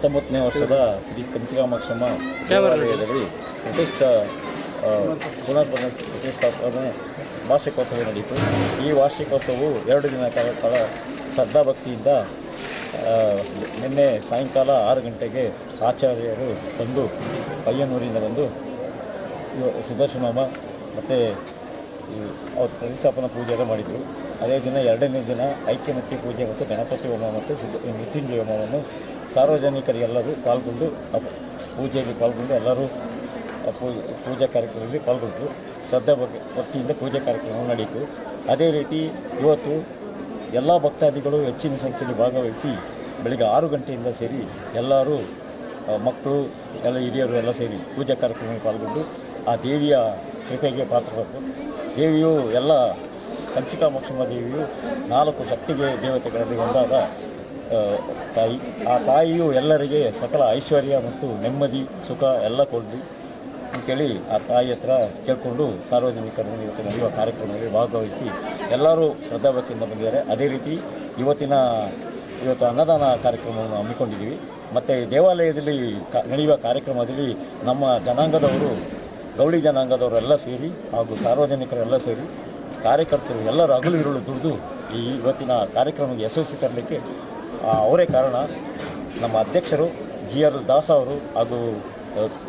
19ನೇ ವರ್ಷದ ಶ್ರೀ ಕಂಚಿಕಾಮಾಕ್ಷಮ್ಮ ದೇವಾಲಯದಲ್ಲಿ ಪ್ರತಿಷ್ಠಾಪನೆ ವಾರ್ಷಿಕೋತ್ಸವ ನಡೆಯಿತು. ಈ ವಾರ್ಷಿಕೋತ್ಸವವು 2 ದಿನ ಕಾಲ ಶ್ರದ್ಧಾಭಕ್ತಿಯಿಂದ ನಿನ್ನೆ ಸಾಯಂಕಾಲ 6 ಗಂಟೆಗೆ ಆಚಾರ್ಯರು ಬಂದು ಪಯ್ಯನೂರಿಂದ ಬಂದು ಸುದರ್ಶನೋಮ ಮತ್ತು ಅವತ್ತು ಪ್ರತಿಷ್ಠಾಪನಾ ಪೂಜೆಯನ್ನು ಮಾಡಿದರು. ಅದೇ ದಿನ 2ನೇ ದಿನ ಐಕ್ಯಮತ್ಯ ಪೂಜೆ ಮತ್ತು ಗಣಪತಿ ಹೋಮ ಮತ್ತು ಮೃತ್ಯುಂಜಯ ಹೋಮವನ್ನು ಸಾರ್ವಜನಿಕರಿಗೆಲ್ಲರೂ ಪಾಲ್ಗೊಂಡು ಪೂಜೆಯಲ್ಲಿ ಪಾಲ್ಗೊಂಡು ಎಲ್ಲರೂ ಪೂಜಾ ಕಾರ್ಯಕ್ರಮದಲ್ಲಿ ಪಾಲ್ಗೊಂಡರು. ಭಕ್ತಿಯಿಂದ ಪೂಜಾ ಕಾರ್ಯಕ್ರಮ ನಡೆಯಿತು. ಅದೇ ರೀತಿ ಇವತ್ತು ಎಲ್ಲ ಭಕ್ತಾದಿಗಳು ಹೆಚ್ಚಿನ ಸಂಖ್ಯೆಯಲ್ಲಿ ಭಾಗವಹಿಸಿ ಬೆಳಗ್ಗೆ 6 ಗಂಟೆಯಿಂದ ಸೇರಿ ಎಲ್ಲರೂ ಮಕ್ಕಳು ಎಲ್ಲ ಹಿರಿಯರು ಎಲ್ಲ ಸೇರಿ ಪೂಜಾ ಕಾರ್ಯಕ್ರಮದಲ್ಲಿ ಪಾಲ್ಗೊಂಡು ಆ ದೇವಿಯ ಕೃಪೆಗೆ ಪಾತ್ರರಾದರು. ದೇವಿಯು ಎಲ್ಲ ಕಂಚಿಕಾಮಾಕ್ಷಮ್ಮ ದೇವಿಯು 4 ಶಕ್ತಿಗೆ ದೇವತೆಗಳಲ್ಲಿ ಒಂದಾದ ತಾಯಿ. ಆ ತಾಯಿಯು ಎಲ್ಲರಿಗೆ ಸಕಲ ಐಶ್ವರ್ಯ ಮತ್ತು ನೆಮ್ಮದಿ ಸುಖ ಎಲ್ಲ ಕೊಡಲಿ ಅಂತೇಳಿ ಆ ತಾಯಿ ಹತ್ರ ಕೇಳಿಕೊಂಡು ಸಾರ್ವಜನಿಕರು ಇವತ್ತು ನಡೆಯುವ ಕಾರ್ಯಕ್ರಮದಲ್ಲಿ ಭಾಗವಹಿಸಿ ಎಲ್ಲರೂ ಶ್ರದ್ಧಾಭಕ್ತಿಯಿಂದ ಬಂದಿದ್ದಾರೆ. ಅದೇ ರೀತಿ ಇವತ್ತು ಅನ್ನದಾನ ಕಾರ್ಯಕ್ರಮವನ್ನು ಹಮ್ಮಿಕೊಂಡಿದ್ದೀವಿ. ಮತ್ತು ದೇವಾಲಯದಲ್ಲಿ ನಡೆಯುವ ಕಾರ್ಯಕ್ರಮದಲ್ಲಿ ನಮ್ಮ ಜನಾಂಗದವರು ಗೌಳಿ ಜನಾಂಗದವರೆಲ್ಲ ಸೇರಿ ಹಾಗೂ ಸಾರ್ವಜನಿಕರೆಲ್ಲ ಸೇರಿ ಕಾರ್ಯಕರ್ತರು ಎಲ್ಲರೂ ಹಗಲಿರುಳು ದುಡಿದು ಈ ಇವತ್ತಿನ ಕಾರ್ಯಕ್ರಮಕ್ಕೆ ಯಶಸ್ವಿ ತರಲಿಕ್ಕೆ ಅವರೇ ಕಾರಣ. ನಮ್ಮ ಅಧ್ಯಕ್ಷರು GR ದಾಸ್ ಅವರು ಹಾಗೂ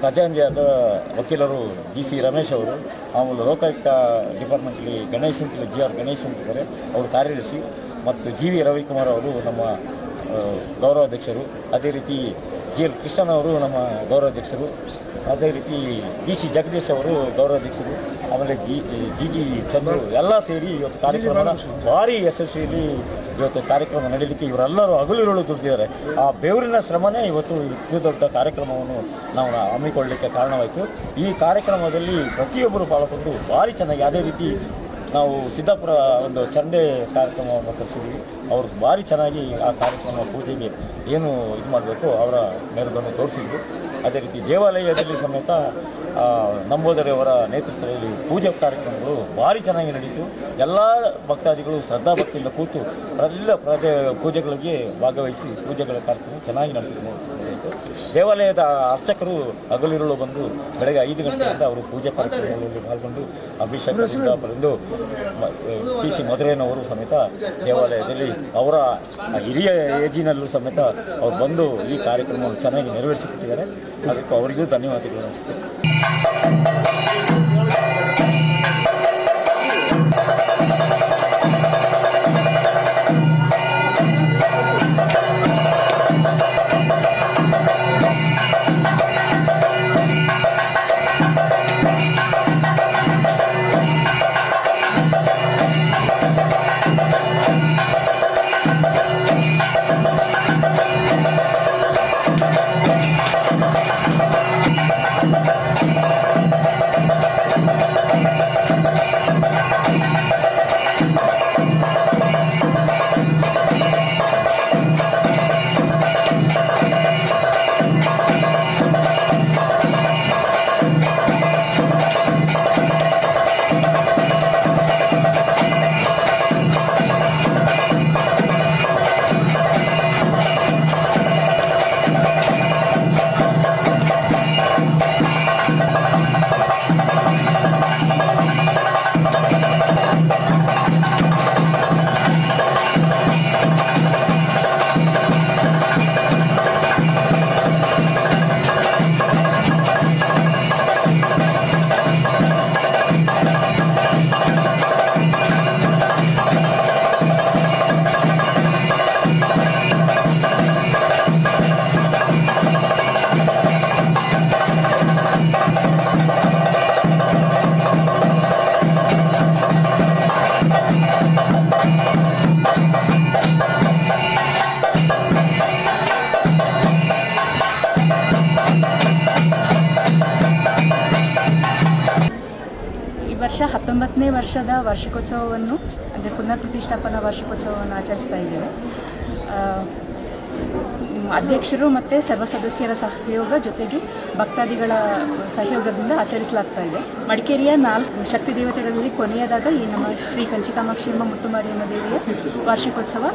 ಖಜಾಂಜಿಯಾದ ವಕೀಲರು GC ರಮೇಶ್ ಅವರು, ಆಮೇಲೆ ಲೋಕಾಯುಕ್ತ ಡಿಪಾರ್ಟ್ಮೆಂಟ್ಲಿ ಗಣೇಶ್ ಅಂತೇಳಿ GR ಗಣೇಶ್ ಅಂತಿದ್ದಾರೆ ಅವರು ಕಾರ್ಯದರ್ಶಿ, ಮತ್ತು GV ರವಿಕುಮಾರ್ ಅವರು ನಮ್ಮ ಗೌರವಾಧ್ಯಕ್ಷರು, ಅದೇ ರೀತಿ GL ಕೃಷ್ಣನ್ ಅವರು ನಮ್ಮ ಗೌರವಾಧ್ಯಕ್ಷರು, ಅದೇ ರೀತಿ DC ಜಗದೀಶ್ ಅವರು ಗೌರವಾಧ್ಯಕ್ಷರು, ಆಮೇಲೆ GG ಚಂದ್ರು ಎಲ್ಲ ಸೇರಿ ಇವತ್ತು ಕಾರ್ಯಕ್ರಮನ ಭಾರಿ ಯಶಸ್ವಿಯಲ್ಲಿ ಇವತ್ತು ಕಾರ್ಯಕ್ರಮ ನಡೀಲಿಕ್ಕೆ ಇವರೆಲ್ಲರೂ ಹಗಲಿರುಳು ದುಡಿದಿದ್ದಾರೆ. ಆ ಬೆವರಿನ ಶ್ರಮನೇ ಇವತ್ತು ಇಷ್ಟು ದೊಡ್ಡ ಕಾರ್ಯಕ್ರಮವನ್ನು ನಾವು ಹಮ್ಮಿಕೊಳ್ಳಲಿಕ್ಕೆ ಕಾರಣವಾಯಿತು. ಈ ಕಾರ್ಯಕ್ರಮದಲ್ಲಿ ಪ್ರತಿಯೊಬ್ಬರು ಪಾಲ್ಗೊಂಡು ಭಾರಿ ಚೆನ್ನಾಗಿ, ಅದೇ ರೀತಿ ನಾವು ಸಿದ್ದಾಪುರ ಒಂದು ಚಂಡೆ ಕಾರ್ಯಕ್ರಮವನ್ನು ತರಿಸಿದ್ವಿ. ಅವರು ಭಾರಿ ಚೆನ್ನಾಗಿ ಆ ಕಾರ್ಯಕ್ರಮ ಪೂಜೆಗೆ ಏನು ಇದು ಮಾಡಬೇಕು ಅವರ ಮೆರುಗನ್ನು ತೋರಿಸಿದ್ರು. ಅದೇ ರೀತಿ ದೇವಾಲಯದಲ್ಲಿ ಸಮೇತ ನಂಬೋದರಿಯವರ ನೇತೃತ್ವದಲ್ಲಿ ಪೂಜಾ ಕಾರ್ಯಕ್ರಮಗಳು ಭಾರಿ ಚೆನ್ನಾಗಿ ನಡೀತು. ಎಲ್ಲ ಭಕ್ತಾದಿಗಳು ಶ್ರದ್ಧಾಭಕ್ತಿಯಿಂದ ಕೂತು ಎಲ್ಲ ಪೂಜೆಗಳಿಗೆ ಭಾಗವಹಿಸಿ ಪೂಜೆಗಳ ಕಾರ್ಯಕ್ರಮ ಚೆನ್ನಾಗಿ ನಡೆಸಿತು. ದೇವಾಲಯದ ಅರ್ಚಕರು ಹಗಲಿರುಳು ಬಂದು ಬೆಳಗ್ಗೆ 5 ಗಂಟೆಯಿಂದ ಅವರು ಪೂಜಾ ಕಾರ್ಯಕ್ರಮಗಳಲ್ಲಿ ಪಾಲ್ಗೊಂಡು ಅಭಿಷೇಕದಿಂದ ಬಂದು PC ಮಧುರೈನವರು ಸಮೇತ ದೇವಾಲಯದಲ್ಲಿ ಅವರ ಹಿರಿಯ ಏಜಿನಲ್ಲೂ ಸಮೇತ ಅವರು ಬಂದು ಈ ಕಾರ್ಯಕ್ರಮವನ್ನು ಚೆನ್ನಾಗಿ ನೆರವೇರಿಸಿಕೊಟ್ಟಿದ್ದಾರೆ. ಅದಕ್ಕೂ ಅವರಿಗೂ ಧನ್ಯವಾದಗಳು ಅನಿಸುತ್ತೆ. 19ನೇ ವರ್ಷದ ವಾರ್ಷಿಕೋತ್ಸವವನ್ನು ಅಂದರೆ ಪುನರ್ ಪ್ರತಿಷ್ಠಾಪನಾ ವಾರ್ಷಿಕೋತ್ಸವವನ್ನು ಆಚರಿಸ್ತಾ ಇದ್ದೇವೆ. ಅಧ್ಯಕ್ಷರು ಮತ್ತು ಸರ್ವ ಸದಸ್ಯರ ಸಹಯೋಗ ಜೊತೆಗೆ ಭಕ್ತಾದಿಗಳ ಸಹಯೋಗದಿಂದ ಆಚರಿಸಲಾಗ್ತಾ ಇದೆ. ಮಡಿಕೇರಿಯ 4 ಶಕ್ತಿ ದೇವತೆಗಳಲ್ಲಿ ಕೊನೆಯದಾದ ಈ ನಮ್ಮ ಶ್ರೀ ಕಂಚಿಕಾಮಾಕ್ಷಿಯಮ್ಮ ಮುತ್ತುಮಾರಿಯಮ್ಮ ದೇವಿಯ ವಾರ್ಷಿಕೋತ್ಸವ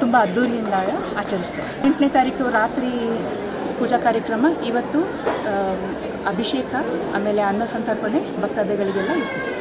ತುಂಬ ಅದ್ದೂರಿಯಿಂದ ಆಚರಿಸ್ತೇವೆ. 8ನೇ ತಾರೀಕು ರಾತ್ರಿ ಪೂಜಾ ಕಾರ್ಯಕ್ರಮ, ಇವತ್ತು ಅಭಿಷೇಕ, ಆಮೇಲೆ ಅನ್ನ ಸಂತರ್ಪಣೆ ಭಕ್ತಾದಿಗಳಿಗೆಲ್ಲ ಇರ್ತದೆ.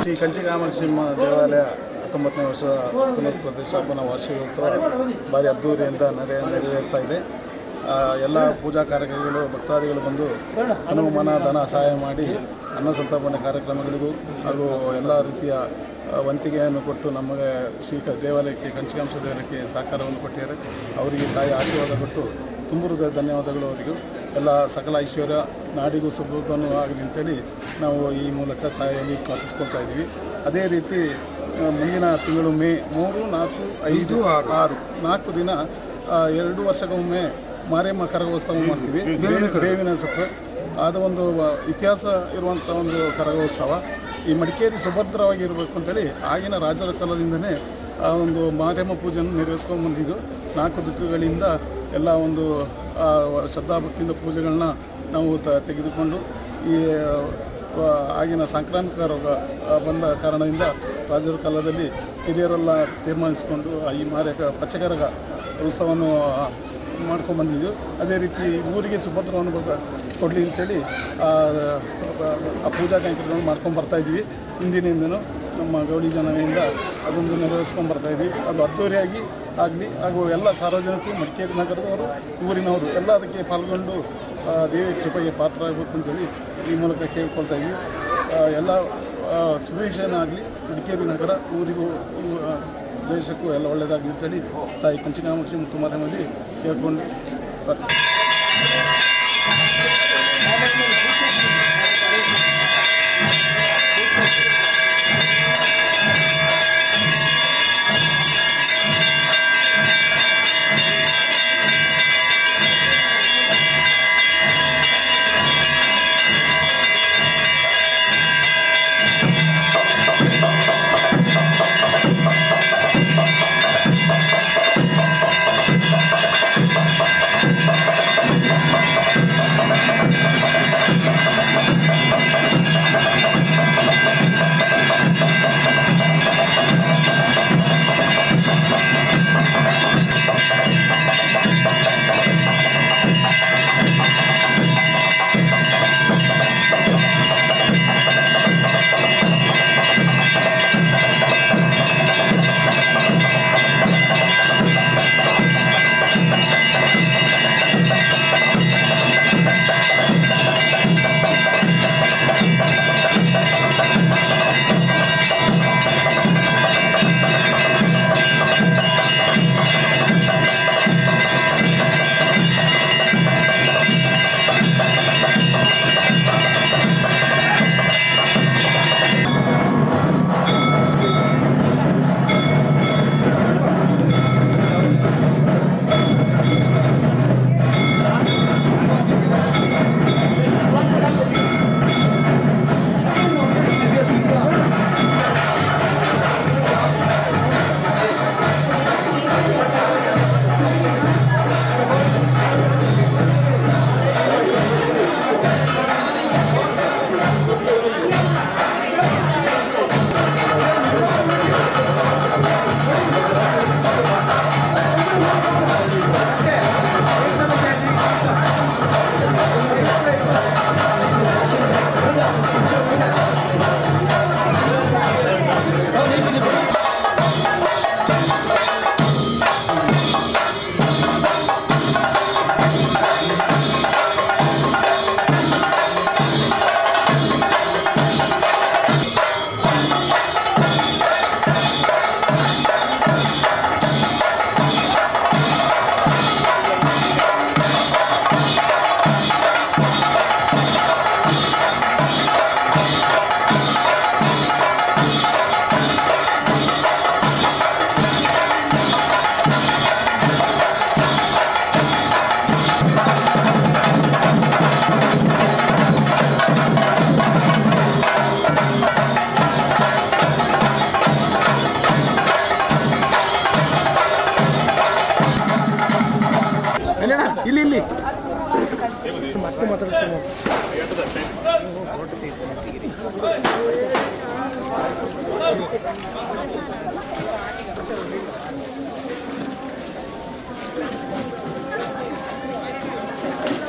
ಶ್ರೀ ಕಂಚಿಕಾಮಾಕ್ಷಿಯಮ್ಮ ದೇವಾಲಯ 19ನೇ ವರ್ಷದ ಪುನರ್ ಪ್ರತಿಷ್ಠಾಪನಾ ವಾರ್ಷಿಕೋತ್ಸವ ಭಾರಿ ಅದ್ದೂರಿಯಿಂದ ನೆರವೇರ್ತಾ ಇದೆ. ಎಲ್ಲ ಪೂಜಾ ಕಾರ್ಯಕ್ರಮಗಳು ಭಕ್ತಾದಿಗಳು ಬಂದು ಹನುಮಾನ ಧನ ಸಹಾಯ ಮಾಡಿ ಅನ್ನ ಸಂತರ್ಪಣೆ ಕಾರ್ಯಕ್ರಮಗಳಿಗೂ ಹಾಗೂ ಎಲ್ಲ ರೀತಿಯ ವಂತಿಗೆಯನ್ನು ಕೊಟ್ಟು ನಮಗೆ ದೇವಾಲಯಕ್ಕೆ ಕಂಚಿಕಾಂಶ ದೇವಾಲಯಕ್ಕೆ ಸಹಕಾರವನ್ನು ಕೊಟ್ಟಿದ್ದಾರೆ. ಅವರಿಗೆ ತಾಯಿ ಆಶೀರ್ವಾದ ಕೊಟ್ಟು ತುಂಬ ಹೃದಯ ಧನ್ಯವಾದಗಳು. ಅವರಿಗೂ ಎಲ್ಲ ಸಕಲ ಐಶ್ವರ್ಯ ನಾಡಿಗೂ ಸುಭೂತನೂ ಆಗಲಿ ಅಂತೇಳಿ ನಾವು ಈ ಮೂಲಕ ತಾಯಿಯಲ್ಲಿ ಪ್ರಾರ್ಥಿಸ್ಕೊಳ್ತಾ ಇದ್ದೀವಿ. ಅದೇ ರೀತಿ ಮುಂದಿನ ತಿಂಗಳು ಮೇ 3, 4, 5, 6 4 ದಿನ 2 ವರ್ಷಕ್ಕೊಮ್ಮೆ ಮಾರಿಯಮ್ಮ ಕರಗೋತ್ಸವ ಮಾಡ್ತೀವಿ. ಬೇವಿನ ಸೊಪ್ಪು ಅದು ಒಂದು ಇತಿಹಾಸ ಇರುವಂಥ ಒಂದು ಕರಗೋತ್ಸವ. ಈ ಮಡಿಕೇರಿ ಸುಭದ್ರವಾಗಿ ಇರಬೇಕು ಅಂತೇಳಿ ಆಗಿನ ರಾಜರ ಕಾಲದಿಂದನೇ ಆ ಒಂದು ಮಾರಿಯಮ್ಮ ಪೂಜೆಯನ್ನು ನೆರವೇರಿಸ್ಕೊಂಡು ಬಂದಿದ್ದು. 4 ದಿಕ್ಕುಗಳಿಂದ ಎಲ್ಲ ಒಂದು ಶ್ರದ್ಧಾಭಕ್ತಿಯಿಂದ ಪೂಜೆಗಳನ್ನ ನಾವು ತೆಗೆದುಕೊಂಡು ಈ ಆಗಿನ ಸಾಂಕ್ರಾಮಿಕ ರೋಗ ಬಂದ ಕಾರಣದಿಂದ ರಾಜರ ಕಾಲದಲ್ಲಿ ಹಿರಿಯರೆಲ್ಲ ತೀರ್ಮಾನಿಸಿಕೊಂಡು ಈ ಪಚ್ಚಕರಗ ಉತ್ಸವವನ್ನು ಮಾಡ್ಕೊಂಡ್ಬಂದಿದ್ದು. ಅದೇ ರೀತಿ ಊರಿಗೆ ಸುಭದ್ರವನ್ನು ಕೊಡಲಿ ಅಂತೇಳಿ ಆ ಪೂಜಾ ಕೈಂಕರ್ಯಗಳನ್ನು ಮಾಡ್ಕೊಂಡು ಬರ್ತಾಯಿದ್ವಿ. ಹಿಂದಿನಿಂದನೂ ನಮ್ಮ ಗೌಳಿ ಜನತೆಯಿಂದ ಅದೊಂದು ನೆರವೇರಿಸ್ಕೊಂಡು ಬರ್ತಾಯಿದ್ವಿ. ಅದು ಅದ್ದೂರಿಯಾಗಿ ಆಗಲಿ ಹಾಗೂ ಎಲ್ಲ ಸಾರ್ವಜನಿಕರು, ಮಡಿಕೇರಿ ನಗರದವರು, ಊರಿನವರು ಎಲ್ಲ ಅದಕ್ಕೆ ಪಾಲ್ಗೊಂಡು ದೇವಿ ಕೃಪೆಗೆ ಪಾತ್ರ ಆಗಬೇಕು ಅಂತೇಳಿ ಈ ಮೂಲಕ ಕೇಳ್ಕೊಳ್ತಾ ಇದ್ವಿ. ಎಲ್ಲ ಸುಭಿಕ್ಷೇನ ಆಗಲಿ, ಮಡಿಕೇರಿ ನಗರ ಊರಿಗೂ ದೇಶಕ್ಕೂ ಎಲ್ಲ ಒಳ್ಳೆಯದಾಗಲಿ ಅಂತೇಳಿ ತಾಯಿ ಕಂಚಿಕಾಮಾಕ್ಷಿ ಮುತ್ತುಮಾರಿಯಮ್ಮಲ್ಲಿ ಕೇಳ್ಕೊಂಡು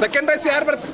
ಸೆಕೆಂಡ್ ರೈಸ್ ಯಾರು ಬರ್ತಾರೆ?